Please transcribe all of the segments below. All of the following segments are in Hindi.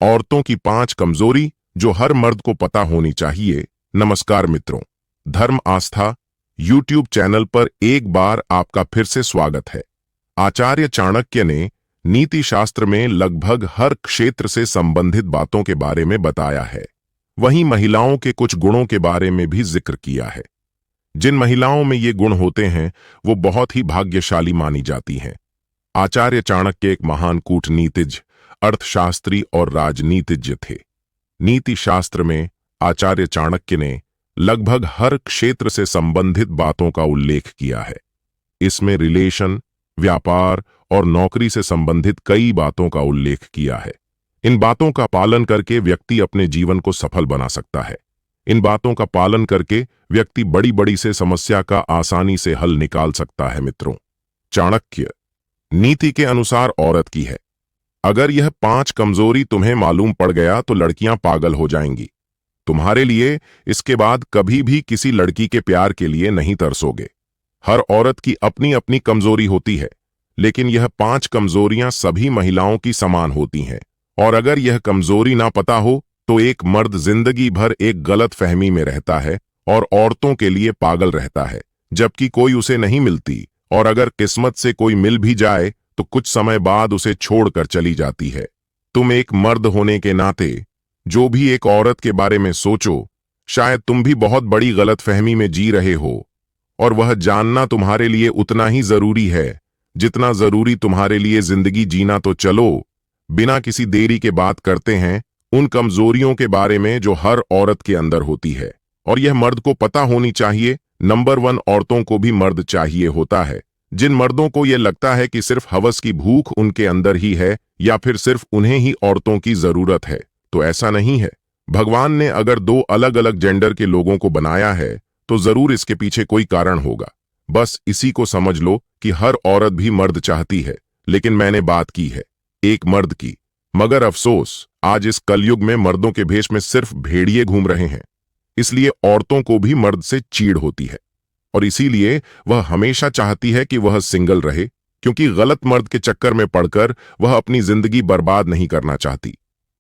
औरतों की 5 कमजोरी जो हर मर्द को पता होनी चाहिए। नमस्कार मित्रों, धर्म आस्था यूट्यूब चैनल पर एक बार आपका फिर से स्वागत है। आचार्य चाणक्य ने नीति शास्त्र में लगभग हर क्षेत्र से संबंधित बातों के बारे में बताया है। वहीं महिलाओं के कुछ गुणों के बारे में भी जिक्र किया है। जिन महिलाओं में ये गुण होते हैं वो बहुत ही भाग्यशाली मानी जाती हैं। आचार्य चाणक्य एक महान कूटनीतिज्ञ, अर्थशास्त्री और राजनीतिज्ञ थे। नीति शास्त्र में आचार्य चाणक्य ने लगभग हर क्षेत्र से संबंधित बातों का उल्लेख किया है। इसमें रिलेशन, व्यापार और नौकरी से संबंधित कई बातों का उल्लेख किया है। इन बातों का पालन करके व्यक्ति अपने जीवन को सफल बना सकता है। इन बातों का पालन करके व्यक्ति बड़ी बड़ी से समस्या का आसानी से हल निकाल सकता है। मित्रों, चाणक्य नीति के अनुसार औरत की है। अगर यह 5 कमजोरी तुम्हें मालूम पड़ गया तो लड़कियां पागल हो जाएंगी। तुम्हारे लिए इसके बाद कभी भी किसी लड़की के प्यार के लिए नहीं तरसोगे। हर औरत की अपनी अपनी कमजोरी होती है, लेकिन यह 5 कमजोरियां सभी महिलाओं की समान होती हैं। और अगर यह कमजोरी ना पता हो तो एक मर्द जिंदगी भर एक गलत फहमी में रहता है और औरतों के लिए पागल रहता है, जबकि कोई उसे नहीं मिलती। और अगर किस्मत से कोई मिल भी जाए तो कुछ समय बाद उसे छोड़कर चली जाती है। तुम एक मर्द होने के नाते जो भी एक औरत के बारे में सोचो, शायद तुम भी बहुत बड़ी गलतफहमी में जी रहे हो। और वह जानना तुम्हारे लिए उतना ही जरूरी है जितना जरूरी तुम्हारे लिए जिंदगी जीना। तो चलो बिना किसी देरी के बात करते हैं उन कमजोरियों के बारे में जो हर औरत के अंदर होती है और यह मर्द को पता होनी चाहिए। नंबर 1, औरतों को भी मर्द चाहिए होता है। जिन मर्दों को यह लगता है कि सिर्फ हवस की भूख उनके अंदर ही है या फिर सिर्फ उन्हें ही औरतों की जरूरत है, तो ऐसा नहीं है। भगवान ने अगर 2 अलग अलग जेंडर के लोगों को बनाया है तो जरूर इसके पीछे कोई कारण होगा। बस इसी को समझ लो कि हर औरत भी मर्द चाहती है, लेकिन मैंने बात की है एक मर्द की। मगर अफसोस, आज इस कलयुग में मर्दों के भेष में सिर्फ भेड़िए घूम रहे हैं। इसलिए औरतों को भी मर्द से चीड़ होती है और इसीलिए वह हमेशा चाहती है कि वह सिंगल रहे, क्योंकि गलत मर्द के चक्कर में पड़कर वह अपनी जिंदगी बर्बाद नहीं करना चाहती।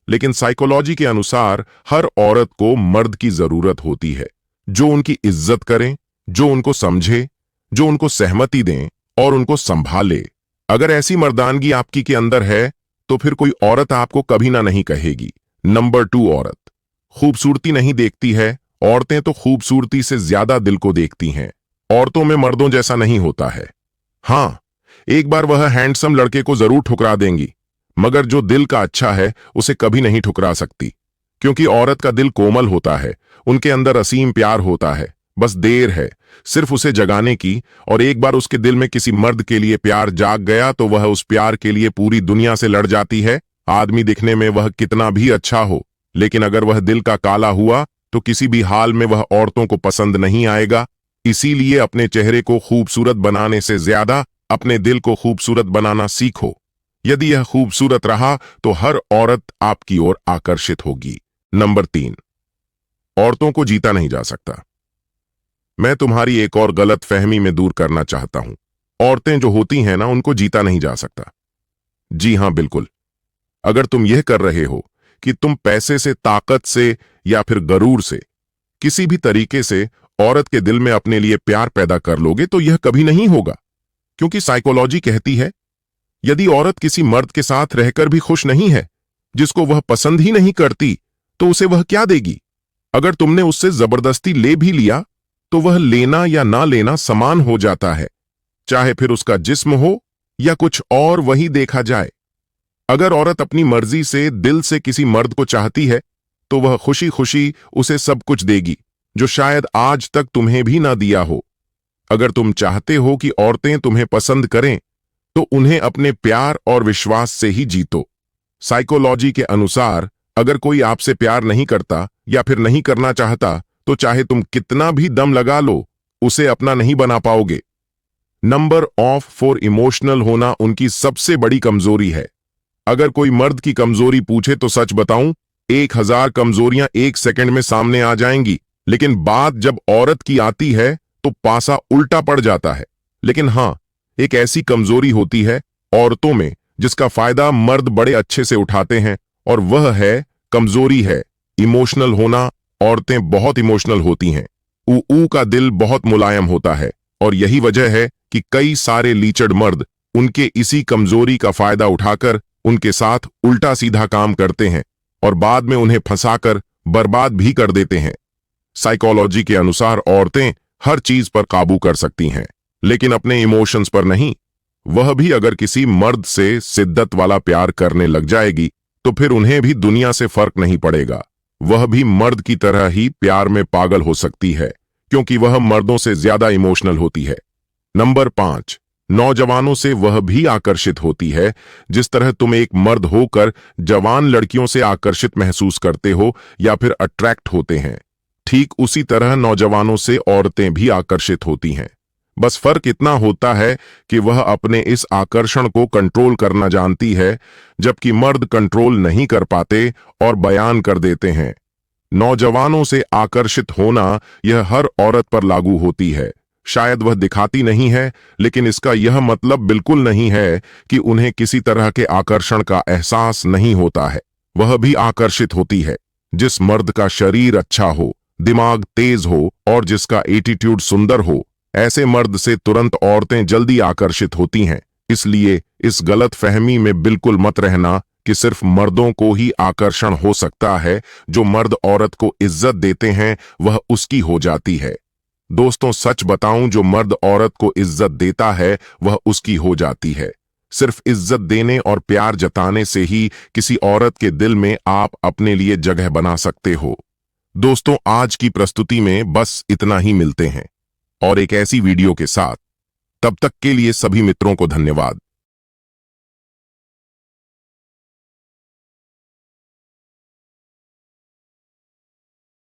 लेकिन साइकोलॉजी के अनुसार हर औरत को मर्द की जरूरत होती है जो उनकी इज्जत करें, जो उनको समझे, जो उनको सहमति दें और उनको संभाले। अगर ऐसी मर्दानगी आपकी के अंदर है तो फिर कोई औरत आपको कभी ना नहीं कहेगी। नंबर 2, औरत खूबसूरती नहीं देखती है। औरतें तो खूबसूरती से ज्यादा दिल को देखती हैं। औरतों में मर्दों जैसा नहीं होता है। हां, एक बार वह हैंडसम लड़के को जरूर ठुकरा देंगी, मगर जो दिल का अच्छा है उसे कभी नहीं ठुकरा सकती, क्योंकि औरत का दिल कोमल होता है। उनके अंदर असीम प्यार होता है। बस देर है सिर्फ उसे जगाने की। और एक बार उसके दिल में किसी मर्द के लिए प्यार जाग गया तो वह उस प्यार के लिए पूरी दुनिया से लड़ जाती है। आदमी दिखने में वह कितना भी अच्छा हो, लेकिन अगर वह दिल का काला हुआ तो किसी भी हाल में वह औरतों को पसंद नहीं आएगा। इसीलिए अपने चेहरे को खूबसूरत बनाने से ज्यादा अपने दिल को खूबसूरत बनाना सीखो। यदि यह खूबसूरत रहा तो हर औरत आपकी ओर आकर्षित होगी। नंबर 3, औरतों को जीता नहीं जा सकता। मैं तुम्हारी एक और गलत फहमी में दूर करना चाहता हूं। औरतें जो होती हैं ना, उनको जीता नहीं जा सकता। जी हां, बिल्कुल। अगर तुम यह कर रहे हो कि तुम पैसे से, ताकत से या फिर गरूर से किसी भी तरीके से औरत के दिल में अपने लिए प्यार पैदा कर लोगे तो यह कभी नहीं होगा, क्योंकि साइकोलॉजी कहती है यदि औरत किसी मर्द के साथ रहकर भी खुश नहीं है, जिसको वह पसंद ही नहीं करती, तो उसे वह क्या देगी। अगर तुमने उससे जबरदस्ती ले भी लिया तो वह लेना या ना लेना समान हो जाता है, चाहे फिर उसका जिस्म हो या कुछ और, वही देखा जाए। अगर औरत अपनी मर्जी से दिल से किसी मर्द को चाहती है तो वह खुशी खुशी उसे सब कुछ देगी जो शायद आज तक तुम्हें भी ना दिया हो। अगर तुम चाहते हो कि औरतें तुम्हें पसंद करें तो उन्हें अपने प्यार और विश्वास से ही जीतो। साइकोलॉजी के अनुसार अगर कोई आपसे प्यार नहीं करता या फिर नहीं करना चाहता तो चाहे तुम कितना भी दम लगा लो, उसे अपना नहीं बना पाओगे। नंबर ऑफ 4, इमोशनल होना उनकी सबसे बड़ी कमजोरी है। अगर कोई मर्द की कमजोरी पूछे तो सच बताऊं, 1000 कमजोरियां 1 सेकंड में सामने आ जाएंगी, लेकिन बात जब औरत की आती है तो पासा उल्टा पड़ जाता है। लेकिन हां, एक ऐसी कमजोरी होती है औरतों में जिसका फायदा मर्द बड़े अच्छे से उठाते हैं और वह है कमजोरी है, इमोशनल होना। औरतें बहुत इमोशनल होती हैं। ऊ का दिल बहुत मुलायम होता है और यही वजह है कि कई सारे लीचड़ मर्द उनके इसी कमजोरी का फायदा उठाकर उनके साथ उल्टा सीधा काम करते हैं और बाद में उन्हें फंसाकर बर्बाद भी कर देते हैं। साइकोलॉजी के अनुसार औरतें हर चीज पर काबू कर सकती हैं, लेकिन अपने इमोशंस पर नहीं। वह भी अगर किसी मर्द से शिद्दत वाला प्यार करने लग जाएगी तो फिर उन्हें भी दुनिया से फर्क नहीं पड़ेगा। वह भी मर्द की तरह ही प्यार में पागल हो सकती है, क्योंकि वह मर्दों से ज्यादा इमोशनल होती है। नंबर 5, नौजवानों से वह भी आकर्षित होती है जिस तरह तुम एक मर्द होकर जवान लड़कियों से आकर्षित महसूस करते हो या फिर अट्रैक्ट होते हैं। ठीक उसी तरह नौजवानों से औरतें भी आकर्षित होती हैं। बस फर्क इतना होता है कि वह अपने इस आकर्षण को कंट्रोल करना जानती है, जबकि मर्द कंट्रोल नहीं कर पाते और बयान कर देते हैं। नौजवानों से आकर्षित होना यह हर औरत पर लागू होती है। शायद वह दिखाती नहीं है, लेकिन इसका यह मतलब बिल्कुल नहीं है कि उन्हें किसी तरह के आकर्षण का एहसास नहीं होता है। वह भी आकर्षित होती है। जिस मर्द का शरीर अच्छा हो, दिमाग तेज हो और जिसका एटीट्यूड सुंदर हो, ऐसे मर्द से तुरंत औरतें जल्दी आकर्षित होती हैं। इसलिए इस गलत फहमी में बिल्कुल मत रहना कि सिर्फ मर्दों को ही आकर्षण हो सकता है। जो मर्द औरत को इज्जत देते हैं वह उसकी हो जाती है। दोस्तों, सच बताऊं, जो मर्द औरत को इज्जत देता है वह उसकी हो जाती है। सिर्फ इज्जत देने और प्यार जताने से ही किसी औरत के दिल में आप अपने लिए जगह बना सकते हो। दोस्तों, आज की प्रस्तुति में बस इतना ही। मिलते हैं और एक ऐसी वीडियो के साथ। तब तक के लिए सभी मित्रों को धन्यवाद।